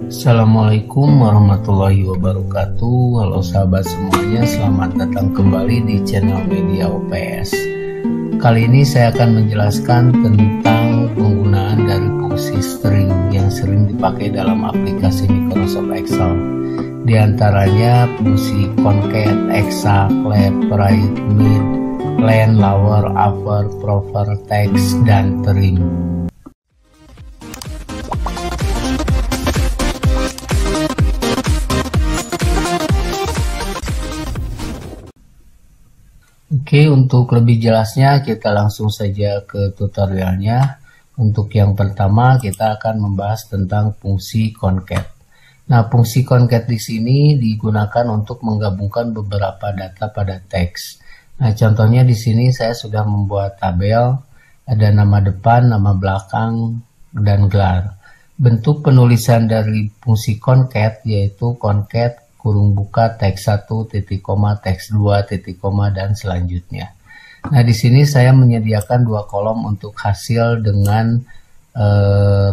Assalamualaikum warahmatullahi wabarakatuh. Halo sahabat semuanya, selamat datang kembali di channel Media OPS. Kali ini saya akan menjelaskan tentang penggunaan dari fungsi string yang sering dipakai dalam aplikasi Microsoft Excel. Di antaranya fungsi concat, exact, left, right, mid, len, lower, upper, proper, text, dan trim. Oke, untuk lebih jelasnya kita langsung saja ke tutorialnya. Untuk yang pertama kita akan membahas tentang fungsi concat. Nah, fungsi concat di sini digunakan untuk menggabungkan beberapa data pada teks. Nah, contohnya di sini saya sudah membuat tabel, ada nama depan, nama belakang, dan gelar. Bentuk penulisan dari fungsi concat yaitu concat kurung buka teks 1, titik koma, teks 2, titik koma, dan selanjutnya. Nah, di sini saya menyediakan dua kolom untuk hasil dengan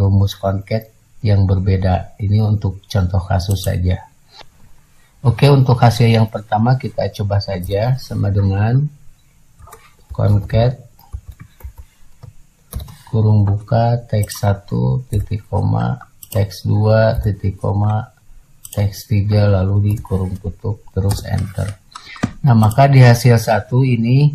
rumus concat yang berbeda. Ini untuk contoh kasus saja. Oke, untuk hasil yang pertama kita coba saja, sama dengan concat kurung buka teks 1, titik koma, teks 2, titik koma, teks 3, lalu di kurung tutup, terus enter. Nah, maka di hasil 1 ini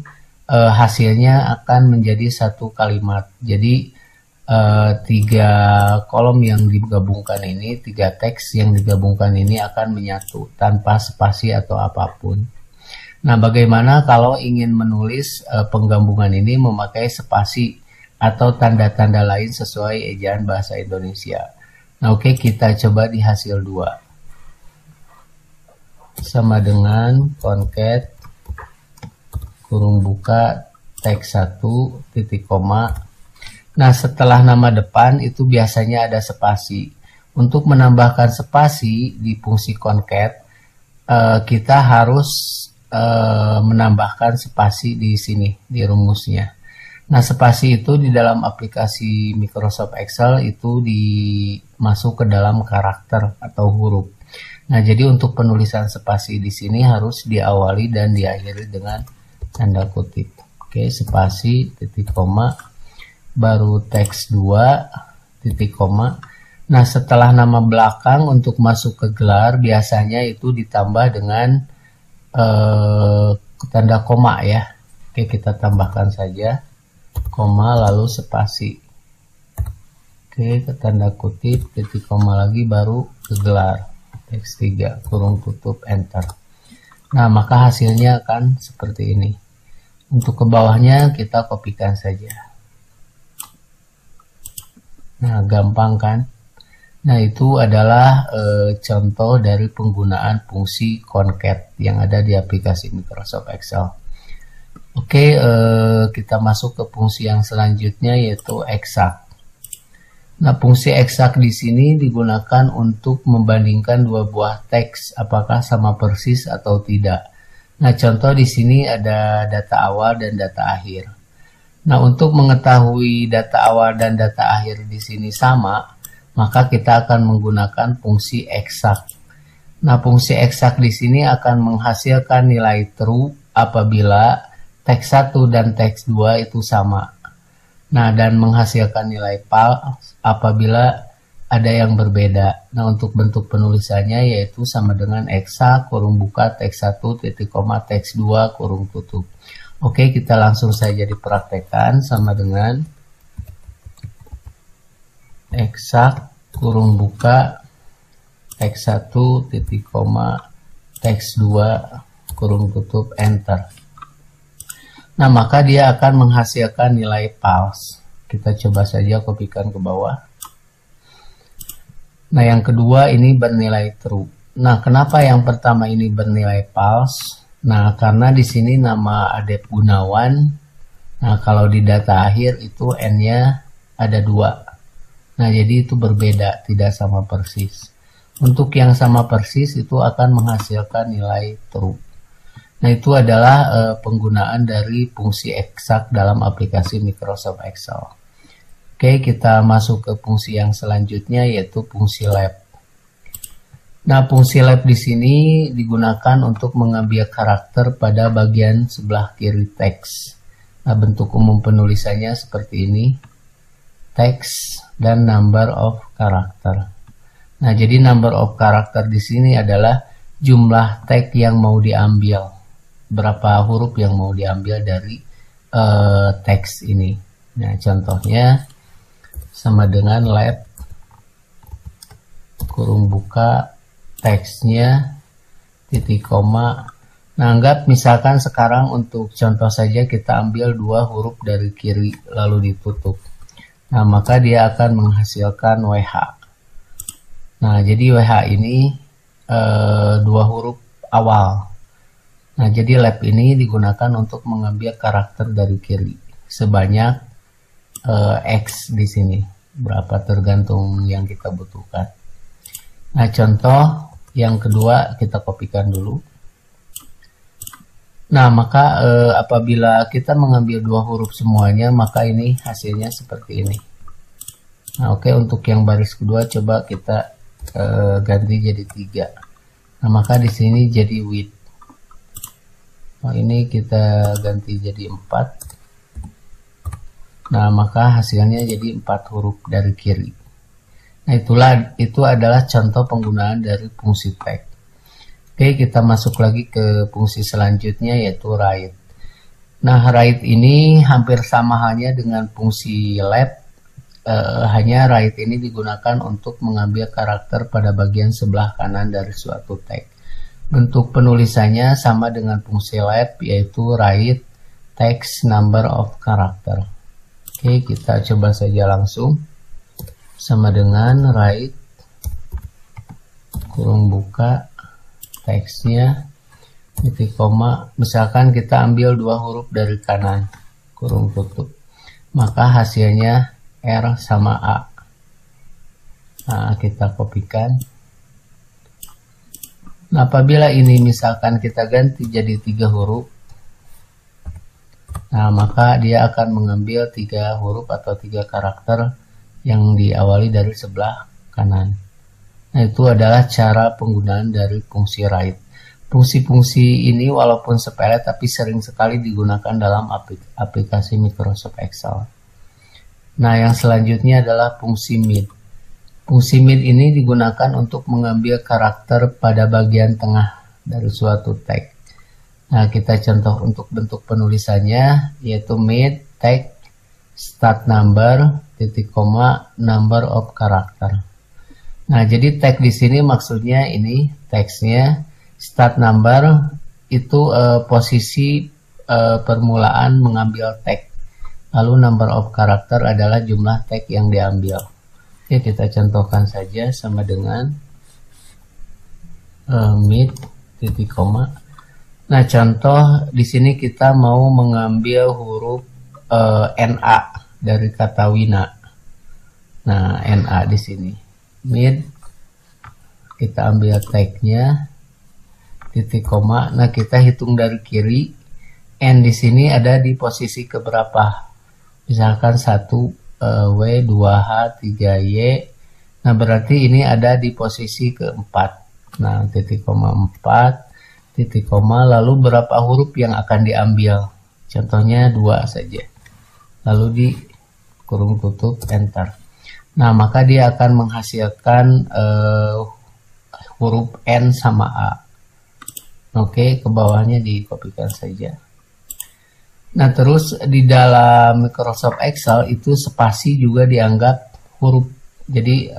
hasilnya akan menjadi satu kalimat. Jadi 3 kolom yang digabungkan ini, 3 teks yang digabungkan ini akan menyatu tanpa spasi atau apapun. Nah, bagaimana kalau ingin menulis penggabungan ini memakai spasi atau tanda-tanda lain sesuai ejaan bahasa Indonesia? Nah, oke, kita coba di hasil 2. Sama dengan concat kurung buka teks 1, titik koma. Nah, setelah nama depan itu biasanya ada spasi. Untuk menambahkan spasi di fungsi concat, kita harus menambahkan spasi di sini, di rumusnya. Nah, spasi itu di dalam aplikasi Microsoft Excel itu dimasuk ke dalam karakter atau huruf. Nah, jadi untuk penulisan spasi di sini harus diawali dan diakhiri dengan tanda kutip. Oke, spasi, titik koma, baru teks 2, titik koma. Nah, setelah nama belakang untuk masuk ke gelar, biasanya itu ditambah dengan tanda koma ya. Oke, kita tambahkan saja koma, lalu spasi. Oke, ke tanda kutip, titik koma lagi, baru ke gelar. Teks 3, kurung tutup, enter. Nah, maka hasilnya akan seperti ini. Untuk ke bawahnya kita kopikan saja. Nah, gampang kan? Nah, itu adalah contoh dari penggunaan fungsi concat yang ada di aplikasi Microsoft Excel. Oke, kita masuk ke fungsi yang selanjutnya yaitu exact. Nah, fungsi exact di sini digunakan untuk membandingkan dua buah teks apakah sama persis atau tidak. Nah, contoh di sini ada data awal dan data akhir. Nah, untuk mengetahui data awal dan data akhir di sini sama, maka kita akan menggunakan fungsi exact. Nah, fungsi exact di sini akan menghasilkan nilai true apabila teks 1 dan teks 2 itu sama. Nah, dan menghasilkan nilai false apabila ada yang berbeda. Nah, untuk bentuk penulisannya yaitu sama dengan exact kurung buka teks 1, titik koma, teks 2, kurung tutup. Oke, kita langsung saja dipraktekkan. Sama dengan exact kurung buka teks 1, titik koma, teks 2, kurung tutup, enter. Nah, maka dia akan menghasilkan nilai false. Kita coba saja kopikan ke bawah. Nah, yang kedua ini bernilai true. Nah, kenapa yang pertama ini bernilai false? Nah, karena di sini nama Adep Gunawan. Nah, kalau di data akhir itu N-nya ada 2. Nah, jadi itu berbeda, tidak sama persis. Untuk yang sama persis itu akan menghasilkan nilai true. Nah, itu adalah penggunaan dari fungsi exact dalam aplikasi Microsoft Excel. Oke, kita masuk ke fungsi yang selanjutnya yaitu fungsi left. Nah, fungsi lab di sini digunakan untuk mengambil karakter pada bagian sebelah kiri teks. Nah, bentuk umum penulisannya seperti ini, teks dan number of character. Nah, jadi number of character di sini adalah jumlah tag yang mau diambil, berapa huruf yang mau diambil dari teks ini. Nah, contohnya sama dengan lab kurung buka teksnya titik koma. Nah, anggap misalkan sekarang untuk contoh saja kita ambil 2 huruf dari kiri lalu ditutup. Nah, maka dia akan menghasilkan WH. Nah, jadi WH ini 2 huruf awal. Nah, jadi lab ini digunakan untuk mengambil karakter dari kiri sebanyak X di sini. Berapa tergantung yang kita butuhkan. Nah, contoh yang kedua kita kopikan dulu. Nah, maka apabila kita mengambil 2 huruf semuanya, maka ini hasilnya seperti ini. Nah, oke, untuk yang baris kedua coba kita ganti jadi 3. Nah, maka di sini jadi with. Nah, ini kita ganti jadi 4. Nah, maka hasilnya jadi 4 huruf dari kiri. Nah, itu adalah contoh penggunaan dari fungsi tag. Oke, kita masuk lagi ke fungsi selanjutnya yaitu write. Nah, write ini hampir sama halnya dengan fungsi lab, hanya write ini digunakan untuk mengambil karakter pada bagian sebelah kanan dari suatu tag. Bentuk penulisannya sama dengan fungsi lab yaitu write text number of character. Oke, kita coba saja langsung. Sama dengan write kurung buka teksnya titik koma, misalkan kita ambil 2 huruf dari kanan kurung tutup, maka hasilnya R sama A. Nah, kita kopikan. Nah, apabila ini misalkan kita ganti jadi 3 huruf, nah maka dia akan mengambil 3 huruf atau 3 karakter yang diawali dari sebelah kanan. Nah, itu adalah cara penggunaan dari fungsi write. Fungsi-fungsi ini walaupun sepele tapi sering sekali digunakan dalam aplikasi Microsoft Excel. Nah, yang selanjutnya adalah fungsi mid. Fungsi mid ini digunakan untuk mengambil karakter pada bagian tengah dari suatu tag. Nah, kita contoh untuk bentuk penulisannya yaitu mid tag start number titik koma number of character. Nah, jadi tag di sini maksudnya ini teksnya start number itu posisi permulaan mengambil tag. Lalu number of character adalah jumlah tag yang diambil. Oke, kita contohkan saja sama dengan mid titik koma. Nah, contoh di sini kita mau mengambil huruf NA dari kata wina. Nah, NA di sini. Mid, kita ambil tagnya titik koma. Nah, kita hitung dari kiri. N di sini ada di posisi keberapa? Misalkan 1 W, 2H, 3Y. Nah, berarti ini ada di posisi keempat. Nah, titik koma 4, titik koma, lalu berapa huruf yang akan diambil? Contohnya 2 saja. Lalu di kurung tutup, enter. Nah, maka dia akan menghasilkan huruf N sama A. Oke, ke bawahnya dikopikan saja. Nah, terus di dalam Microsoft Excel itu spasi juga dianggap huruf. Jadi,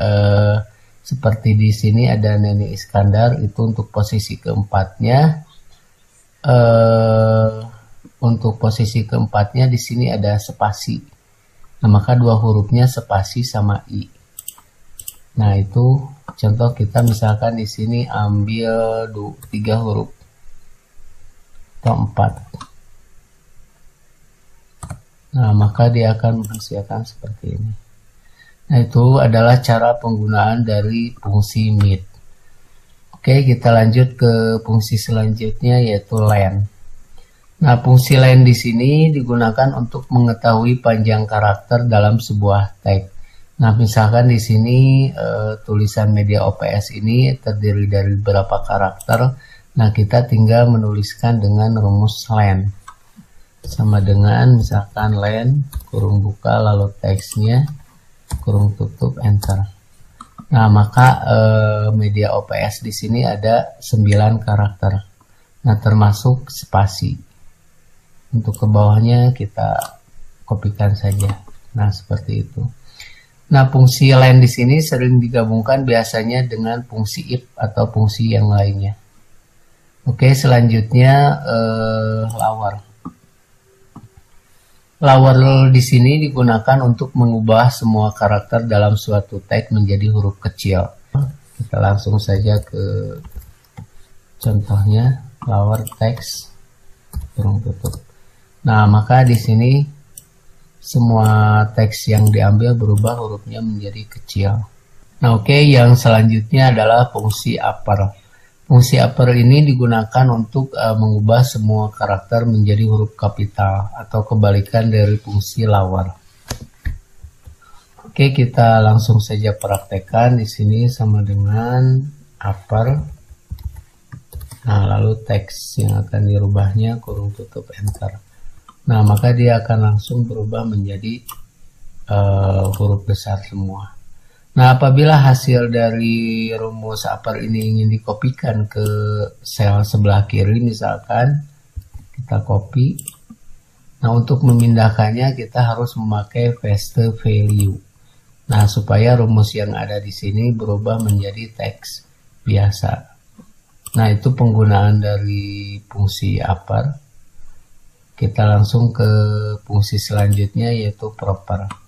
seperti di sini ada Neni Iskandar, itu untuk posisi keempatnya. Untuk posisi keempatnya di sini ada spasi. Nah, maka 2 hurufnya spasi sama I. Nah, itu contoh kita misalkan di sini ambil 3 huruf atau 4. Nah, maka dia akan menghasilkan seperti ini. Nah, itu adalah cara penggunaan dari fungsi mid. Oke, kita lanjut ke fungsi selanjutnya yaitu len. Nah, fungsi len di sini digunakan untuk mengetahui panjang karakter dalam sebuah tag. Nah, misalkan di sini tulisan media OPS ini terdiri dari beberapa karakter. Nah, kita tinggal menuliskan dengan rumus len. Sama dengan misalkan len, kurung buka, lalu teksnya, kurung tutup, enter. Nah, maka media OPS di sini ada 9 karakter. Nah, termasuk spasi. Untuk ke bawahnya kita kopikan saja. Nah, seperti itu. Nah, fungsi len di sini sering digabungkan biasanya dengan fungsi if atau fungsi yang lainnya. Oke, selanjutnya lower. Lower di sini digunakan untuk mengubah semua karakter dalam suatu teks menjadi huruf kecil. Kita langsung saja ke contohnya, lower text, kurung tutup. Nah, maka di sini semua teks yang diambil berubah hurufnya menjadi kecil. Nah, oke, yang selanjutnya adalah fungsi upper. Fungsi upper ini digunakan untuk mengubah semua karakter menjadi huruf kapital atau kebalikan dari fungsi lower. Oke, kita langsung saja praktekkan. Di sini sama dengan upper. Nah, lalu teks yang akan dirubahnya kurung tutup, enter. Nah, maka dia akan langsung berubah menjadi huruf besar semua. Nah, apabila hasil dari rumus upper ini ingin dikopikan ke sel sebelah kiri, misalkan kita copy. Nah, untuk memindahkannya kita harus memakai paste value. Nah, supaya rumus yang ada di sini berubah menjadi teks biasa. Nah, itu penggunaan dari fungsi upper. Kita langsung ke fungsi selanjutnya, yaitu proper.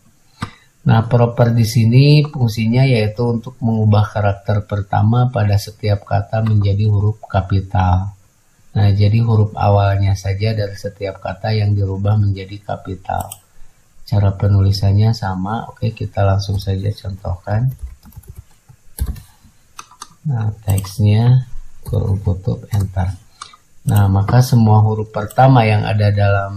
Nah, proper di sini fungsinya yaitu untuk mengubah karakter pertama pada setiap kata menjadi huruf kapital. Nah, jadi huruf awalnya saja dari setiap kata yang dirubah menjadi kapital. Cara penulisannya sama. Oke, kita langsung saja contohkan. Nah, teksnya kurung tutup, enter. Nah, maka semua huruf pertama yang ada dalam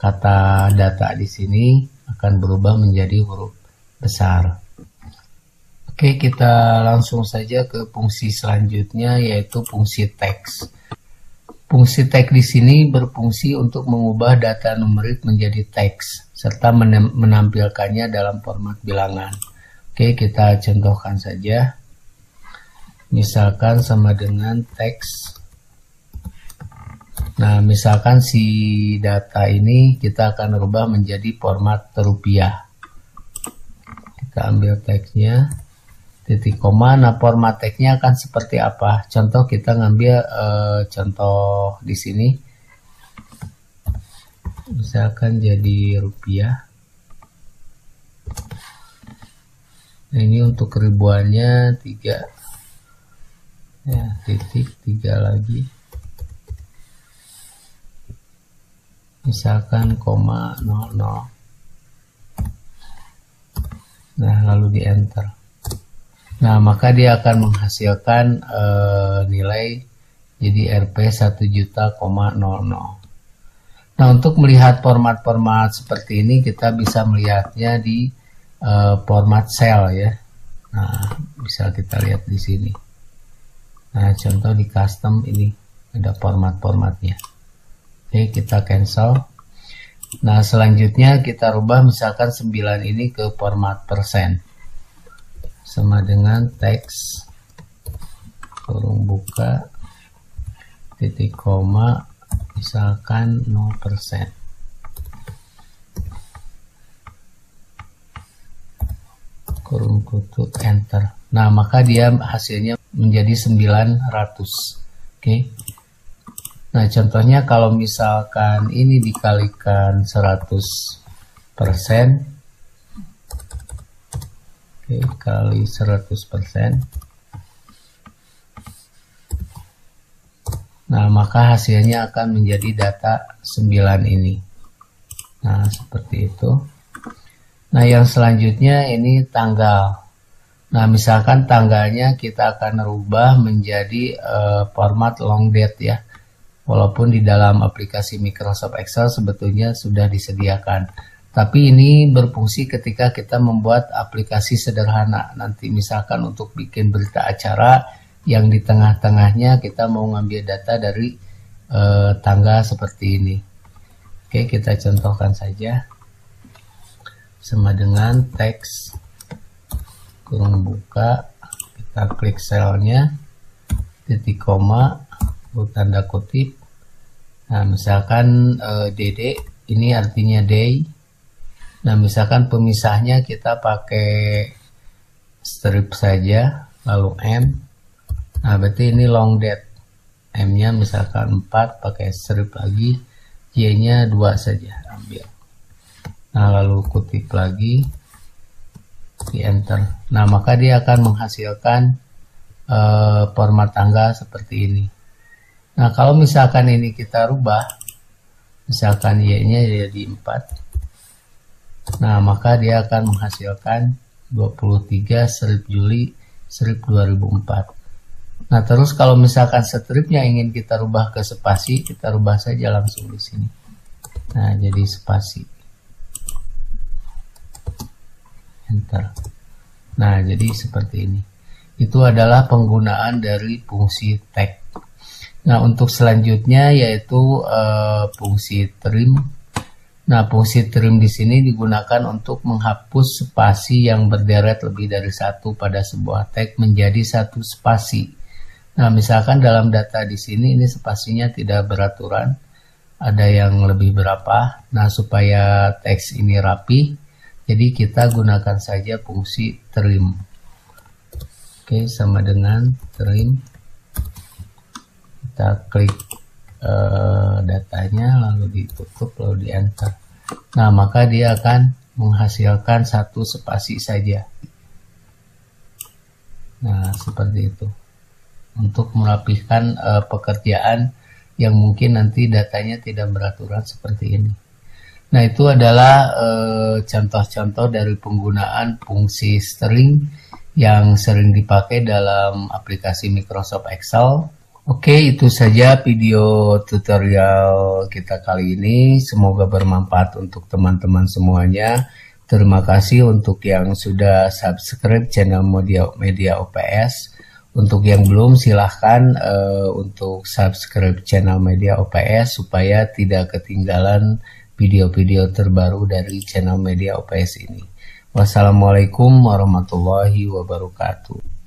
kata data di sini akan berubah menjadi huruf besar. Oke, kita langsung saja ke fungsi selanjutnya, yaitu fungsi teks. Fungsi teks di sini berfungsi untuk mengubah data numerik menjadi teks serta menampilkannya dalam format bilangan. Oke, kita contohkan saja. Misalkan sama dengan teks. Nah, misalkan si data ini kita akan rubah menjadi format rupiah. Kita ambil teksnya, titik koma. Nah, format teksnya akan seperti apa? Contoh, kita ngambil contoh di sini. Misalkan jadi rupiah. Nah, ini untuk ribuannya 3. Ya, titik 3 lagi. Misalkan 0,00. Nah, lalu di enter. Nah, maka dia akan menghasilkan nilai jadi Rp 1.000.00. Nah, untuk melihat format-format seperti ini kita bisa melihatnya di format cell ya. Nah, bisa kita lihat di sini. Nah, contoh di custom ini ada format-formatnya. Oke, kita cancel. Nah, selanjutnya kita rubah misalkan 9 ini ke format persen. Sama dengan teks, kurung buka, titik koma, misalkan 0%. Kurung tutup, enter. Nah, maka dia hasilnya menjadi 900. Oke. Nah, contohnya kalau misalkan ini dikalikan 100%, oke, kali 100%. Nah, maka hasilnya akan menjadi data 9 ini. Nah, seperti itu. Nah, yang selanjutnya ini tanggal. Nah, misalkan tanggalnya kita akan rubah menjadi format long date ya. Walaupun di dalam aplikasi Microsoft Excel sebetulnya sudah disediakan. Tapi ini berfungsi ketika kita membuat aplikasi sederhana. Nanti misalkan untuk bikin berita acara yang di tengah-tengahnya kita mau ngambil data dari tangga seperti ini. Oke, kita contohkan saja. Sama dengan teks kurung buka, kita klik selnya, titik koma, tanda kutip. Nah, misalkan DD, ini artinya day. Nah, misalkan pemisahnya kita pakai strip saja, lalu M. Nah, berarti ini long date. M-nya misalkan 4, pakai strip lagi. Y-nya 2 saja, ambil. Nah, lalu kutip lagi, di enter. Nah, maka dia akan menghasilkan format tangga seperti ini. Nah, kalau misalkan ini kita rubah, misalkan Y-nya jadi 4. Nah, maka dia akan menghasilkan 23 strip Juli strip 2004. Nah, terus kalau misalkan stripnya ingin kita rubah ke spasi, kita rubah saja langsung di sini. Nah, jadi spasi. Enter. Nah, jadi seperti ini. Itu adalah penggunaan dari fungsi tag. Nah, untuk selanjutnya yaitu fungsi trim. Nah, fungsi trim di sini digunakan untuk menghapus spasi yang berderet lebih dari satu pada sebuah tag menjadi satu spasi. Nah, misalkan dalam data di sini ini spasinya tidak beraturan, ada yang lebih berapa. Nah, supaya teks ini rapi, jadi kita gunakan saja fungsi trim. Oke, sama dengan trim. Kita klik datanya, lalu ditutup, lalu di enter. Nah, maka dia akan menghasilkan satu spasi saja. Nah, seperti itu. Untuk merapihkan pekerjaan yang mungkin nanti datanya tidak beraturan seperti ini. Nah, itu adalah contoh-contoh dari penggunaan fungsi string yang sering dipakai dalam aplikasi Microsoft Excel. Oke, itu saja video tutorial kita kali ini. Semoga bermanfaat untuk teman-teman semuanya. Terima kasih untuk yang sudah subscribe channel Media OPS. Untuk yang belum, silahkan untuk subscribe channel Media OPS supaya tidak ketinggalan video-video terbaru dari channel Media OPS ini. Wassalamualaikum warahmatullahi wabarakatuh.